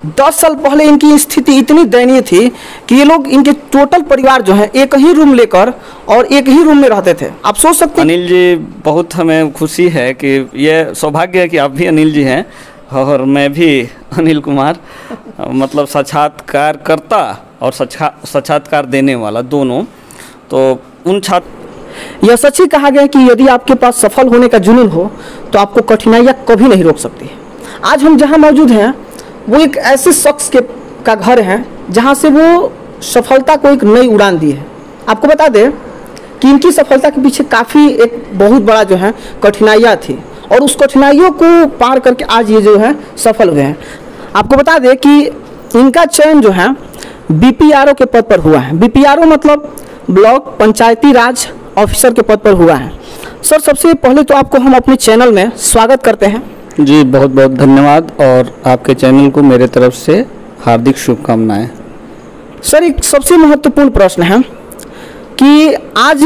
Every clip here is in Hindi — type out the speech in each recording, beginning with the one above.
10 साल पहले इनकी स्थिति इतनी दयनीय थी कि ये लोग, इनके टोटल परिवार जो है, एक ही रूम लेकर और एक ही रूम में रहते थे। आप सोच सकते हैं। अनिल जी, बहुत हमें खुशी है कि ये सौभाग्य है कि आप भी अनिल जी हैं और मैं भी अनिल कुमार, मतलब साक्षात्कारकर्ता और साक्षात्कार देने वाला दोनों। तो उन छात्र, यह सच ही कहा गया है कि यदि आपके पास सफल होने का जुनून हो तो आपको कठिनाइयाँ कभी नहीं रोक सकती। आज हम जहाँ मौजूद हैं वो एक ऐसे शख्स का घर है जहाँ से वो सफलता को एक नई उड़ान दी है। आपको बता दें कि इनकी सफलता के पीछे काफ़ी एक बहुत बड़ा जो है कठिनाइयाँ थी और उस कठिनाइयों को पार करके आज ये जो है सफल हुए हैं। आपको बता दें कि इनका चयन जो है BPRO के पद पर हुआ है। BPRO मतलब ब्लॉक पंचायती राज ऑफिसर के पद पर हुआ है। सर, सबसे पहले तो आपको हम अपने चैनल में स्वागत करते हैं। जी, बहुत बहुत धन्यवाद और आपके चैनल को मेरे तरफ से हार्दिक शुभकामनाएं। सर, एक सबसे महत्वपूर्ण प्रश्न है कि आज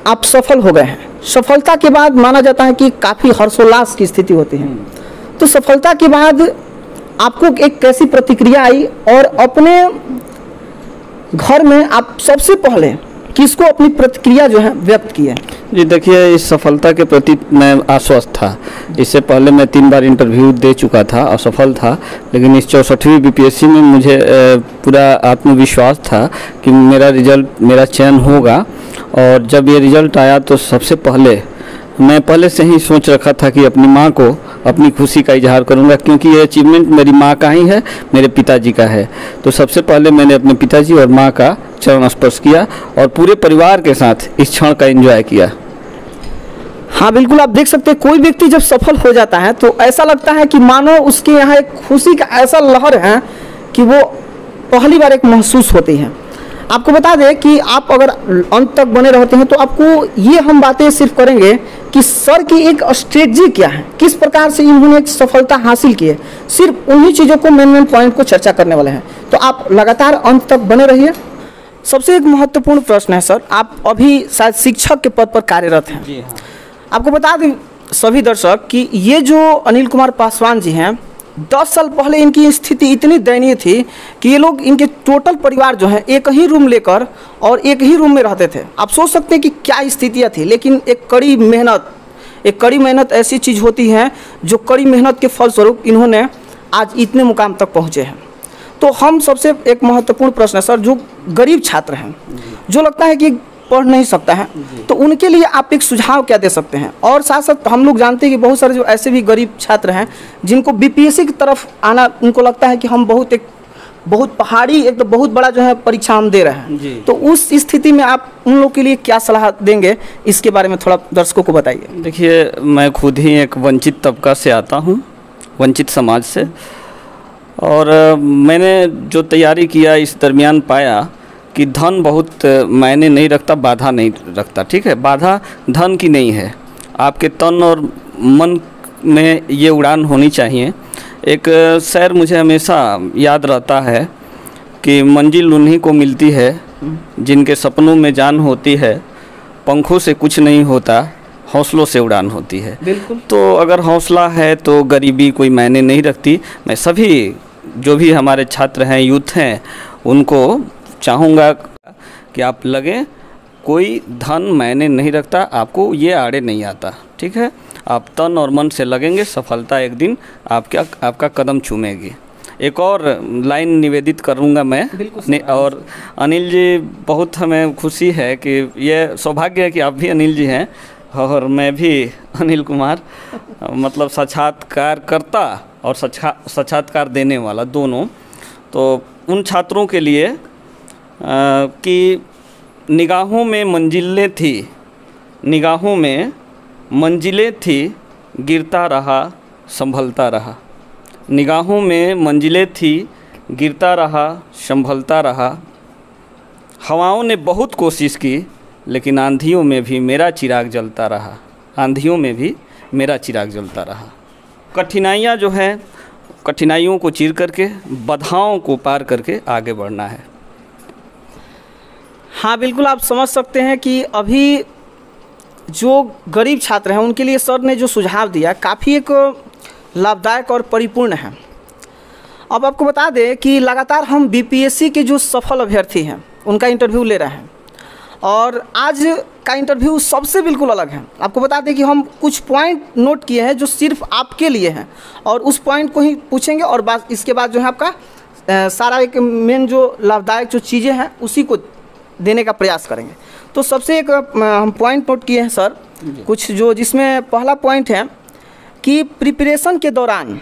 आप सफल हो गए हैं। सफलता के बाद माना जाता है कि काफ़ी हर्षोल्लास की स्थिति होती है। तो सफलता के बाद आपको एक कैसी प्रतिक्रिया आई और अपने घर में आप सबसे पहले किसको अपनी प्रतिक्रिया जो है व्यक्त की है? जी देखिए, इस सफलता के प्रति मैं आश्वस्त था। इससे पहले मैं 3 बार इंटरव्यू दे चुका था, असफल था, लेकिन इस 64वीं BPSC में मुझे पूरा आत्मविश्वास था कि मेरा चयन होगा। और जब ये रिजल्ट आया तो सबसे पहले मैं पहले से ही सोच रखा था कि अपनी माँ को अपनी खुशी का इजहार करूंगा, क्योंकि ये अचीवमेंट मेरी माँ का ही है, मेरे पिताजी का है। तो सबसे पहले मैंने अपने पिताजी और माँ का चरण स्पर्श किया और पूरे परिवार के साथ इस क्षण का एंजॉय किया। हाँ बिल्कुल, आप देख सकते हैं कोई व्यक्ति जब सफल हो जाता है तो ऐसा लगता है कि मानो उसके यहाँ एक खुशी का ऐसा लहर है कि वो पहली बार एक महसूस होती है। आपको बता दें कि आप अगर अंत तक बने रहते हैं तो आपको ये हम बातें सिर्फ करेंगे कि सर की एक स्ट्रेटजी क्या है, किस प्रकार से इन्होंने एक सफलता हासिल की है। सिर्फ उन्हीं चीज़ों को मेन पॉइंट को चर्चा करने वाले हैं, तो आप लगातार अंत तक बने रहिए। सबसे एक महत्वपूर्ण प्रश्न है सर, आप अभी शायद शिक्षक के पद पर कार्यरत हैं। जी हाँ। आपको बता दें सभी दर्शक कि ये जो अनिल कुमार पासवान जी हैं, 10 साल पहले इनकी स्थिति इतनी दयनीय थी कि ये लोग, इनके टोटल परिवार जो है, एक ही रूम लेकर और एक ही रूम में रहते थे। आप सोच सकते हैं कि क्या स्थितियाँ थी, लेकिन एक कड़ी मेहनत ऐसी चीज़ होती है जो कड़ी मेहनत के फलस्वरूप इन्होंने आज इतने मुकाम तक पहुँचे हैं। तो हम सबसे एक महत्वपूर्ण प्रश्न है सर, जो गरीब छात्र हैं, जो लगता है कि पढ़ नहीं सकता है, तो उनके लिए आप एक सुझाव क्या दे सकते हैं? और साथ साथ हम लोग जानते हैं कि बहुत सारे जो ऐसे भी गरीब छात्र हैं जिनको BPSC की तरफ आना, उनको लगता है कि हम बहुत पहाड़ी, एक तो बहुत बड़ा जो है परीक्षा हम दे रहे हैं, तो उस स्थिति में आप उन लोग के लिए क्या सलाह देंगे, इसके बारे में थोड़ा दर्शकों को बताइए। देखिए, मैं खुद ही एक वंचित तबका से आता हूँ, वंचित समाज से, और मैंने जो तैयारी किया इस दरमियान पाया कि धन बहुत मायने नहीं रखता, बाधा नहीं रखता। ठीक है, बाधा धन की नहीं है, आपके तन और मन में ये उड़ान होनी चाहिए। एक शेर मुझे हमेशा याद रहता है कि मंजिल उन्हीं को मिलती है जिनके सपनों में जान होती है, पंखों से कुछ नहीं होता, हौसलों से उड़ान होती है। बिल्कुल। तो अगर हौसला है तो गरीबी कोई मायने नहीं रखती। मैं सभी जो भी हमारे छात्र हैं, यूथ हैं, उनको चाहूँगा कि आप लगें, कोई धन मायने नहीं रखता, आपको ये आड़े नहीं आता। ठीक है, आप तन और मन से लगेंगे, सफलता एक दिन आपका कदम चूमेगी। एक और लाइन निवेदित करूँगा मैं, और अनिल जी, बहुत हमें खुशी है कि ये सौभाग्य है कि आप भी अनिल जी हैं और मैं भी अनिल कुमार, मतलब साक्षात्कारकर्ता और साक्षात्कार देने वाला दोनों। तो उन छात्रों के लिए कि निगाहों में मंजिलें थी, गिरता रहा, संभलता रहा। निगाहों में मंजिलें थी, गिरता रहा, संभलता रहा। हवाओं ने बहुत कोशिश की, लेकिन आंधियों में भी मेरा चिराग जलता रहा। आंधियों में भी मेरा चिराग जलता रहा। कठिनाइयाँ जो हैं, कठिनाइयों को चीर करके, बाधाओं को पार करके आगे बढ़ना है। हाँ बिल्कुल, आप समझ सकते हैं कि अभी जो गरीब छात्र हैं उनके लिए सर ने जो सुझाव दिया काफ़ी एक लाभदायक और परिपूर्ण है। अब आपको बता दें कि लगातार हम बीपीएससी के जो सफल अभ्यर्थी हैं उनका इंटरव्यू ले रहे हैं, और आज का इंटरव्यू सबसे बिल्कुल अलग है। आपको बता दें कि हम कुछ पॉइंट नोट किए हैं जो सिर्फ आपके लिए हैं, और उस पॉइंट को ही पूछेंगे, और इसके बाद जो है आपका सारा एक मेन जो लाभदायक जो चीज़ें हैं उसी को देने का प्रयास करेंगे। तो सबसे एक हम पॉइंट नोट किए हैं सर कुछ, जो जिसमें पहला पॉइंट है कि प्रिपरेशन के दौरान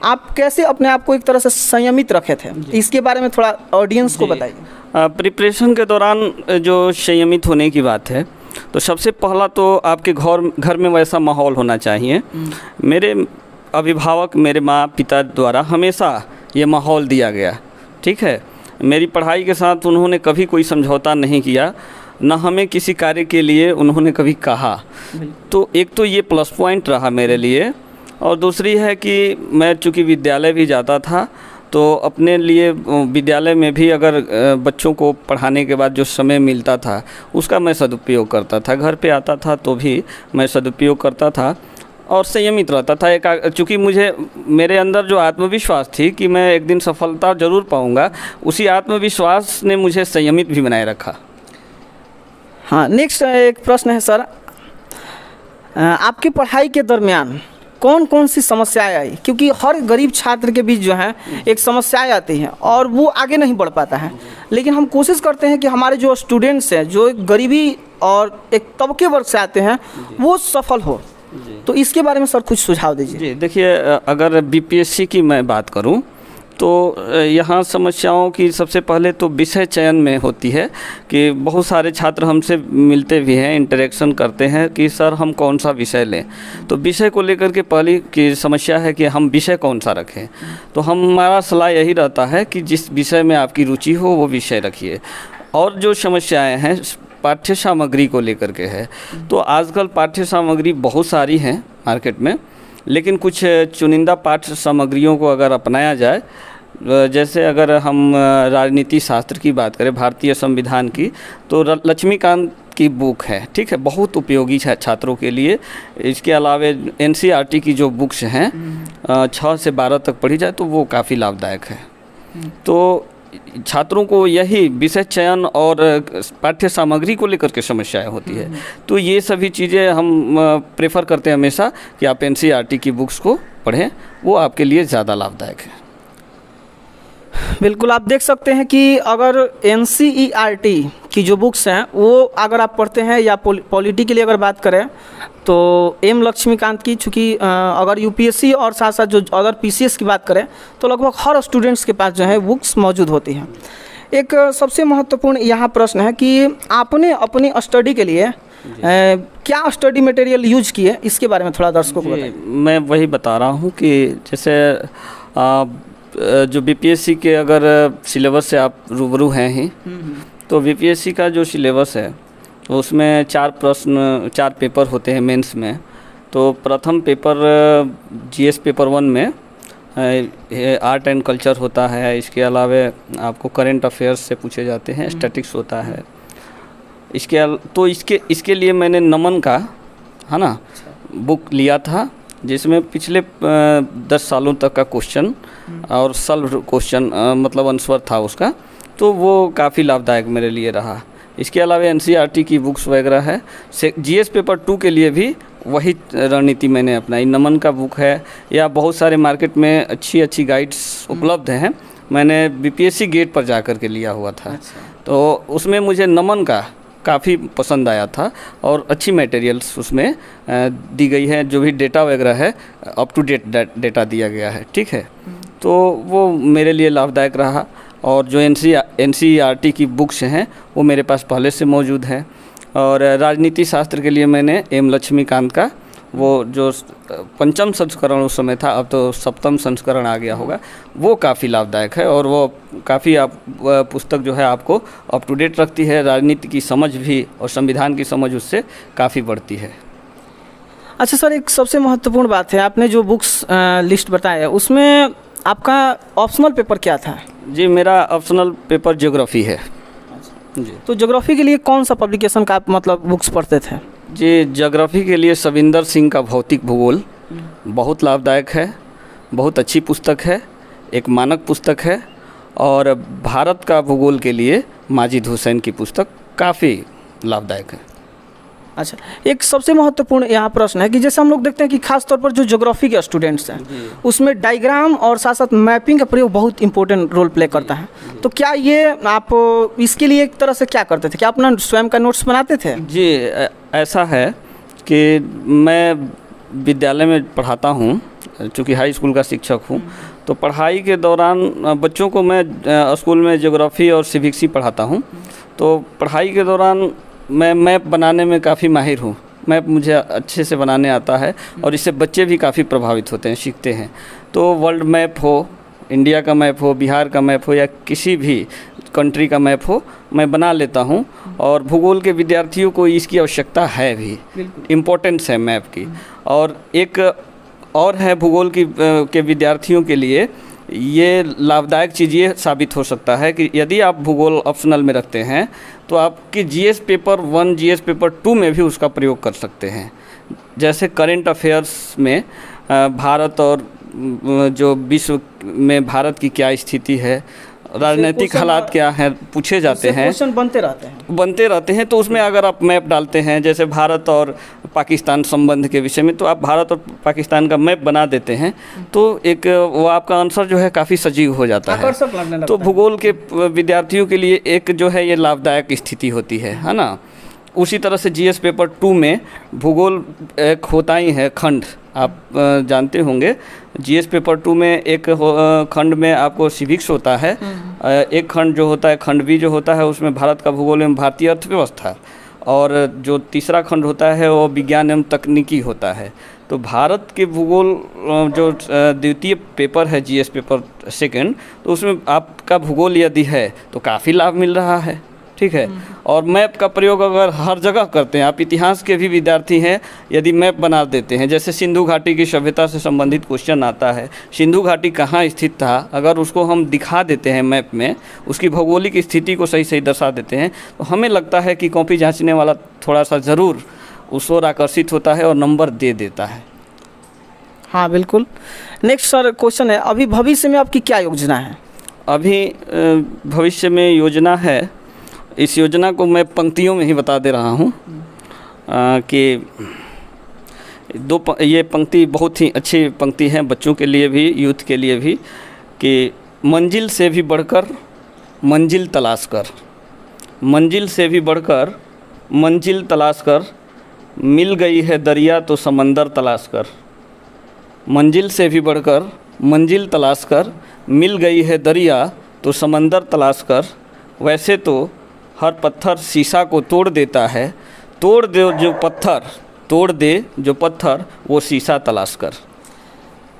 आप कैसे अपने आप को एक तरह से संयमित रखे थे, इसके बारे में थोड़ा ऑडियंस को बताइए। प्रिपरेशन के दौरान जो संयमित होने की बात है, तो सबसे पहला तो आपके घर में वैसा माहौल होना चाहिए। मेरे अभिभावक, मेरे माँ पिता द्वारा हमेशा ये माहौल दिया गया, ठीक है। मेरी पढ़ाई के साथ उन्होंने कभी कोई समझौता नहीं किया, न हमें किसी कार्य के लिए उन्होंने कभी कहा। तो एक तो ये प्लस पॉइंट रहा मेरे लिए, और दूसरी है कि मैं चूँकि विद्यालय भी जाता था, तो अपने लिए विद्यालय में भी अगर बच्चों को पढ़ाने के बाद जो समय मिलता था उसका मैं सदुपयोग करता था। घर पे आता था तो भी मैं सदुपयोग करता था और संयमित रहता था। चूँकि मेरे अंदर जो आत्मविश्वास थी कि मैं एक दिन सफलता ज़रूर पाऊँगा, उसी आत्मविश्वास ने मुझे संयमित भी बनाए रखा। हाँ, नेक्स्ट एक प्रश्न है सर, आपकी पढ़ाई के दरमियान कौन कौन सी समस्याएं आई? क्योंकि हर गरीब छात्र के बीच जो है एक समस्याएं आती हैं और वो आगे नहीं बढ़ पाता है, लेकिन हम कोशिश करते हैं कि हमारे जो स्टूडेंट्स हैं जो एक गरीबी और एक तबके वर्ग से आते हैं वो सफल हो। तो इसके बारे में सर कुछ सुझाव दीजिए। जी देखिए, अगर बीपीएससी की मैं बात करूं तो यहाँ समस्याओं की सबसे पहले तो विषय चयन में होती है कि बहुत सारे छात्र हमसे मिलते भी हैं, इंटरेक्शन करते हैं कि सर हम कौन सा विषय लें। तो विषय को लेकर के पहली की समस्या है कि हम विषय कौन सा रखें। तो हमारा सलाह यही रहता है कि जिस विषय में आपकी रुचि हो वो विषय रखिए। और जो समस्याएं हैं पाठ्य सामग्री को लेकर के है, तो आजकल पाठ्य सामग्री बहुत सारी हैं मार्केट में, लेकिन कुछ चुनिंदा पाठ्य सामग्रियों को अगर अपनाया जाए, जैसे अगर हम राजनीति शास्त्र की बात करें, भारतीय संविधान की, तो लक्ष्मीकांत की बुक है, ठीक है, बहुत उपयोगी है छात्रों के लिए। इसके अलावा एनसीईआरटी की जो बुक्स हैं 6 से 12 तक पढ़ी जाए तो वो काफ़ी लाभदायक है। तो छात्रों को यही विषय चयन और पाठ्य सामग्री को लेकर के समस्याएं होती है, तो ये सभी चीज़ें हम प्रेफर करते हैं हमेशा कि आप एनसीईआरटी की बुक्स को पढ़ें, वो आपके लिए ज़्यादा लाभदायक है। बिल्कुल, आप देख सकते हैं कि अगर एनसीईआरटी की जो बुक्स हैं वो अगर आप पढ़ते हैं, या पॉलिटी के लिए अगर बात करें तो एम लक्ष्मीकांत की, चूँकि अगर यूपीएससी और साथ साथ जो अगर पीसीएस की बात करें तो लगभग हर स्टूडेंट्स के पास जो है बुक्स मौजूद होती हैं। एक सबसे महत्वपूर्ण यहाँ प्रश्न है कि आपने अपनी स्टडी के लिए क्या स्टडी मटेरियल यूज किए, इसके बारे में थोड़ा दर्शकों को बताइए। मैं वही बता रहा हूँ कि जैसे जो बीपीएससी के अगर सिलेबस से आप रूबरू हैं ही, तो बीपीएससी का जो सिलेबस है तो उसमें 4 पेपर होते हैं मेंस में। तो प्रथम पेपर जीएस पेपर 1 में आर्ट एंड कल्चर होता है। इसके अलावा आपको करंट अफेयर्स से पूछे जाते हैं, स्टैटिक्स होता है। इसके लिए मैंने नमन का, है ना, बुक लिया था, जिसमें पिछले 10 सालों तक का क्वेश्चन और सॉल्व क्वेश्चन मतलब आंसर था उसका, तो वो काफ़ी लाभदायक मेरे लिए रहा। इसके अलावा एनसीईआरटी की बुक्स वगैरह है। जीएस पेपर 2 के लिए भी वही रणनीति मैंने अपनाई। नमन का बुक है, या बहुत सारे मार्केट में अच्छी गाइड्स उपलब्ध हैं, मैंने बीपीएससी गेट पर जा कर के लिया हुआ था। तो उसमें मुझे नमन का काफ़ी पसंद आया था और अच्छी मटेरियल्स उसमें दी गई है, जो भी डेटा वगैरह है अप टू डेट डेटा दिया गया है, ठीक है। तो वो मेरे लिए लाभदायक रहा। और जो एनसीईआरटी की बुक्स हैं वो मेरे पास पहले से मौजूद है। और राजनीति शास्त्र के लिए मैंने एम लक्ष्मीकांत का वो जो 5म संस्करण उस समय था, अब तो 7म संस्करण आ गया होगा, वो काफ़ी लाभदायक है। और वो काफ़ी पुस्तक जो है आपको अप टू डेट रखती है, राजनीति की समझ भी और संविधान की समझ उससे काफ़ी बढ़ती है। अच्छा सर, एक सबसे महत्वपूर्ण बात है, आपने जो बुक्स लिस्ट बताया उसमें आपका ऑप्शनल पेपर क्या था? जी, मेरा ऑप्शनल पेपर ज्योग्राफी है। जी, तो ज्योग्राफी के लिए कौन सा पब्लिकेशन का आप मतलब बुक्स पढ़ते थे? जी, ज्योग्राफी के लिए सविंदर सिंह का भौतिक भूगोल बहुत लाभदायक है, बहुत अच्छी पुस्तक है। एक मानक पुस्तक है और भारत का भूगोल के लिए माजिद हुसैन की पुस्तक काफ़ी लाभदायक है। अच्छा, एक सबसे महत्वपूर्ण यहाँ प्रश्न है कि जैसे हम लोग देखते हैं कि खास तौर पर जो ज्योग्राफी के स्टूडेंट्स हैं उसमें डायग्राम और साथ साथ मैपिंग का प्रयोग बहुत इंपॉर्टेंट रोल प्ले करता है। तो क्या ये आप इसके लिए एक तरह से क्या करते थे, क्या अपना स्वयं का नोट्स बनाते थे? जी, ऐसा है कि मैं विद्यालय में पढ़ाता हूँ, चूँकि हाई स्कूल का शिक्षक हूँ, तो पढ़ाई के दौरान बच्चों को मैं स्कूल में ज्योग्राफी और सिविक्स ही पढ़ाता हूँ। तो पढ़ाई के दौरान मैं मैप बनाने में काफ़ी माहिर हूँ। मैप मुझे अच्छे से बनाने आता है और इससे बच्चे भी काफ़ी प्रभावित होते हैं, सीखते हैं। तो वर्ल्ड मैप हो, इंडिया का मैप हो, बिहार का मैप हो या किसी भी कंट्री का मैप हो, मैं बना लेता हूँ। और भूगोल के विद्यार्थियों को इसकी आवश्यकता है भी, इम्पोर्टेंस है मैप की। और एक और है भूगोल के विद्यार्थियों के लिए ये लाभदायक चीज़ ये साबित हो सकता है कि यदि आप भूगोल ऑप्शनल में रखते हैं तो आपकी जीएस पेपर 1, जीएस पेपर 2 में भी उसका प्रयोग कर सकते हैं। जैसे करेंट अफेयर्स में भारत और जो विश्व में भारत की क्या स्थिति है, राजनीतिक हालात क्या हैं, पूछे जाते हैं, क्वेश्चन बनते रहते हैं। तो उसमें अगर आप मैप डालते हैं, जैसे भारत और पाकिस्तान संबंध के विषय में, तो आप भारत और पाकिस्तान का मैप बना देते हैं तो एक वो आपका आंसर जो है काफ़ी सजीव हो जाता है। तो भूगोल के विद्यार्थियों के लिए एक जो है ये लाभदायक स्थिति होती है ना। उसी तरह से जीएस पेपर 2 में भूगोल एक होता ही है खंड, आप जानते होंगे। जीएस पेपर 2 में एक खंड में आपको सिविक्स होता है, एक खंड जो होता है, खंड बी जो होता है, उसमें भारत का भूगोल एवं भारतीय अर्थव्यवस्था, और जो तीसरा खंड होता है वो विज्ञान एवं तकनीकी होता है। तो भारत के भूगोल जो द्वितीय पेपर है जीएस पेपर 2, तो उसमें आपका भूगोल यदि है तो काफ़ी लाभ मिल रहा है, ठीक है। और मैप का प्रयोग अगर हर जगह करते हैं, आप इतिहास के भी विद्यार्थी हैं, यदि मैप बना देते हैं, जैसे सिंधु घाटी की सभ्यता से संबंधित क्वेश्चन आता है, सिंधु घाटी कहाँ स्थित था, अगर उसको हम दिखा देते हैं मैप में, उसकी भौगोलिक स्थिति को सही सही दर्शा देते हैं, तो हमें लगता है कि कॉपी जांचने वाला थोड़ा सा ज़रूर उस ओर आकर्षित होता है और नंबर दे देता है। हाँ बिल्कुल। नेक्स्ट सर क्वेश्चन है, अभी भविष्य में आपकी क्या योजना है? अभी भविष्य में योजना है, इस योजना को मैं पंक्तियों में ही बता दे रहा हूँ कि ये पंक्ति बहुत ही अच्छी पंक्ति है बच्चों के लिए भी, यूथ के लिए भी, कि मंजिल से भी बढ़कर मंजिल तलाश कर, मंजिल से भी बढ़कर मंजिल तलाश कर, मिल गई है दरिया तो समंदर तलाश कर। मंजिल से भी बढ़कर मंजिल तलाश कर, मिल गई है दरिया तो समंदर तलाश कर। वैसे तो हर पत्थर शीशा को तोड़ देता है, तोड़ दे जो पत्थर वो शीशा तलाश कर।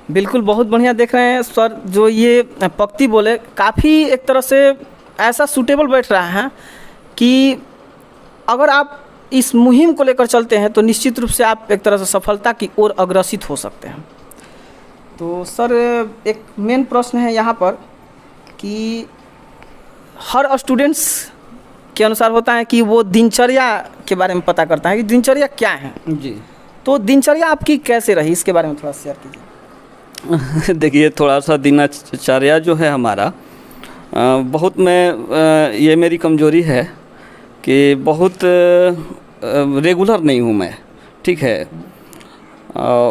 बिल्कुल, बहुत बढ़िया। देख रहे हैं सर जो ये पंक्ति बोले, काफ़ी एक तरह से ऐसा सूटेबल बैठ रहा है कि अगर आप इस मुहिम को लेकर चलते हैं तो निश्चित रूप से आप एक तरह से सफलता की ओर अग्रसित हो सकते हैं। तो सर एक मेन प्रश्न है यहाँ पर कि हर स्टूडेंट्स के अनुसार होता है कि वो दिनचर्या के बारे में पता करता है कि दिनचर्या क्या है। जी, तो दिनचर्या आपकी कैसे रही, इसके बारे में थोड़ा शेयर कीजिए। देखिए, थोड़ा सा दिनचर्या जो है हमारा बहुत ये मेरी कमजोरी है कि बहुत रेगुलर नहीं हूँ मैं, ठीक है।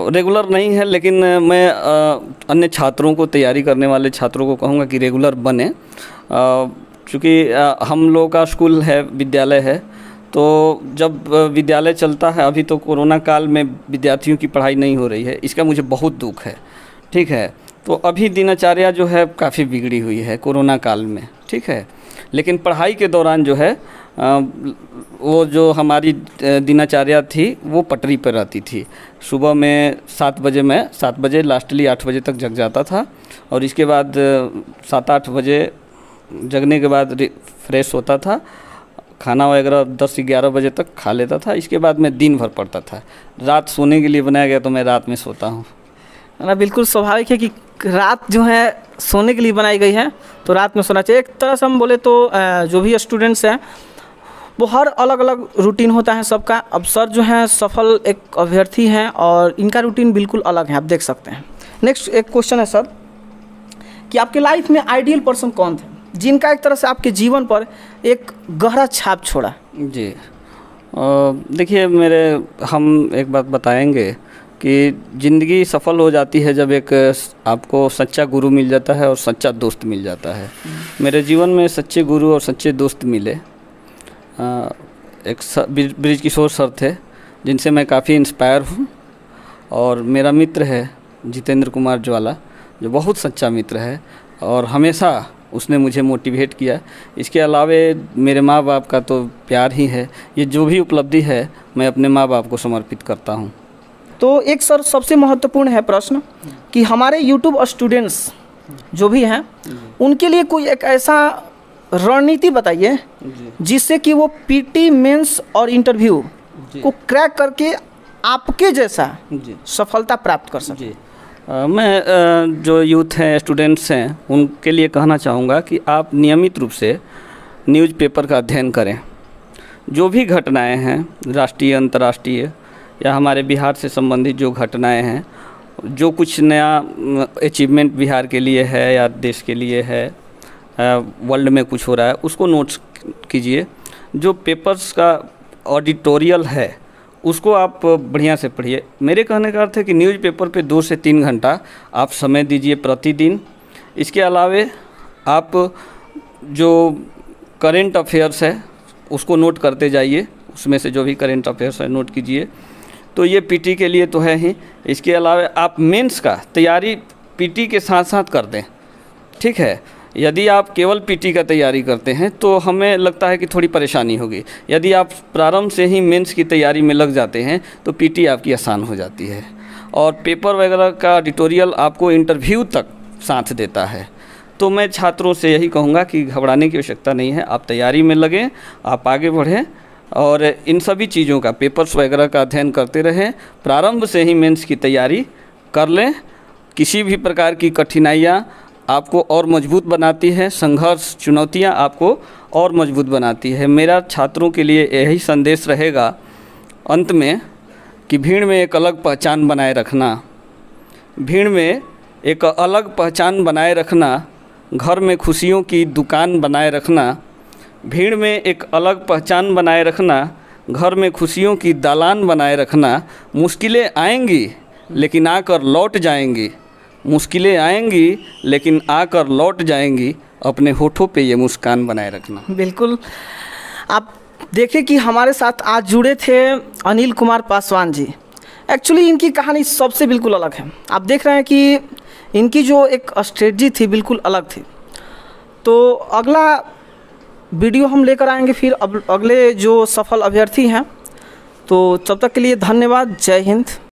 रेगुलर नहीं है, लेकिन मैं अन्य छात्रों को, तैयारी करने वाले छात्रों को कहूँगा कि रेगुलर बने। चूँकि हम लोगों का स्कूल है, विद्यालय है, तो जब विद्यालय चलता है, अभी तो कोरोना काल में विद्यार्थियों की पढ़ाई नहीं हो रही है, इसका मुझे बहुत दुख है, ठीक है। तो अभी दिनचर्या जो है काफ़ी बिगड़ी हुई है कोरोना काल में, ठीक है। लेकिन पढ़ाई के दौरान जो है वो जो हमारी दिनचर्या थी वो पटरी पर रहती थी। सुबह में 7 बजे, मैं 7 बजे लास्टली 8 बजे तक जग जाता था, और इसके बाद 7-8 बजे जगने के बाद फ्रेश होता था, खाना वगैरह 10-11 बजे तक खा लेता था। इसके बाद मैं दिन भर पढ़ता था। रात सोने के लिए बनाया गया तो मैं रात में सोता हूँ ना। बिल्कुल स्वाभाविक है कि रात जो है सोने के लिए बनाई गई है, तो रात में सोना चाहिए। एक तरह से हम बोले तो जो भी स्टूडेंट्स हैं वो हर अलग अलग रूटीन होता है सबका। अब सर जो हैं सफल एक अभ्यर्थी हैं और इनका रूटीन बिल्कुल अलग है, आप देख सकते हैं। नेक्स्ट एक क्वेश्चन है सर कि आपके लाइफ में आइडियल पर्सन कौन थे जिनका एक तरह से आपके जीवन पर एक गहरा छाप छोड़ा? जी देखिए हम एक बात बताएंगे कि ज़िंदगी सफल हो जाती है जब एक आपको सच्चा गुरु मिल जाता है और सच्चा दोस्त मिल जाता है। मेरे जीवन में सच्चे गुरु और सच्चे दोस्त मिले। एक ब्रिज किशोर सर थे जिनसे मैं काफ़ी इंस्पायर हूँ, और मेरा मित्र है जितेंद्र कुमार ज्वाला जो बहुत सच्चा मित्र है और हमेशा उसने मुझे मोटिवेट किया। इसके अलावे मेरे माँ बाप का तो प्यार ही है। ये जो भी उपलब्धि है मैं अपने माँ बाप को समर्पित करता हूँ। तो एक सर सबसे महत्वपूर्ण है प्रश्न कि हमारे YouTube स्टूडेंट्स जो भी हैं उनके लिए कोई एक ऐसा रणनीति बताइए जिससे कि वो पीटी मेंस और इंटरव्यू को क्रैक करके आपके जैसा सफलता प्राप्त कर सके। मैं जो यूथ हैं, स्टूडेंट्स हैं, उनके लिए कहना चाहूँगा कि आप नियमित रूप से न्यूज़पेपर का अध्ययन करें। जो भी घटनाएं हैं, राष्ट्रीय अंतर्राष्ट्रीय या हमारे बिहार से संबंधित जो घटनाएं हैं, जो कुछ नया अचीवमेंट बिहार के लिए है या देश के लिए है, वर्ल्ड में कुछ हो रहा है, उसको नोट्स कीजिए। जो पेपर्स का ऑडिटोरियल है उसको आप बढ़िया से पढ़िए। मेरे कहने का अर्थ है कि न्यूज़पेपर पे 2 से 3 घंटा आप समय दीजिए प्रतिदिन। इसके अलावे आप जो करेंट अफेयर्स है उसको नोट करते जाइए, उसमें से जो भी करेंट अफेयर्स है नोट कीजिए। तो ये पीटी के लिए तो है ही। इसके अलावा आप मेंस का तैयारी पीटी के साथ साथ कर दें, ठीक है। यदि आप केवल पीटी का तैयारी करते हैं तो हमें लगता है कि थोड़ी परेशानी होगी। यदि आप प्रारंभ से ही मेंस की तैयारी में लग जाते हैं तो पीटी आपकी आसान हो जाती है, और पेपर वगैरह का एडिटोरियल आपको इंटरव्यू तक साथ देता है। तो मैं छात्रों से यही कहूँगा कि घबराने की आवश्यकता नहीं है, आप तैयारी में लगें, आप आगे बढ़ें और इन सभी चीज़ों का पेपर्स वगैरह का अध्ययन करते रहें। प्रारंभ से ही मेंस की तैयारी कर लें। किसी भी प्रकार की कठिनाइयाँ आपको और मजबूत बनाती है, संघर्ष, चुनौतियाँ आपको और मजबूत बनाती है। मेरा छात्रों के लिए यही संदेश रहेगा अंत में कि भीड़ में एक अलग पहचान बनाए रखना, भीड़ में एक अलग पहचान बनाए रखना, घर में खुशियों की दुकान बनाए रखना, भीड़ में एक अलग पहचान बनाए रखना, घर में खुशियों की दालान बनाए रखना। मुश्किलें आएंगी लेकिन आकर लौट जाएंगी, मुश्किलें आएंगी लेकिन आकर लौट जाएंगी, अपने होठों पे ये मुस्कान बनाए रखना। बिल्कुल। आप देखिए कि हमारे साथ आज जुड़े थे अनिल कुमार पासवान जी। एक्चुअली इनकी कहानी सबसे बिल्कुल अलग है। आप देख रहे हैं कि इनकी जो एक स्ट्रेटजी थी बिल्कुल अलग थी। तो अगला वीडियो हम लेकर आएंगे फिर अब अगले जो सफल अभ्यर्थी हैं। तो तब तक के लिए धन्यवाद। जय हिंद।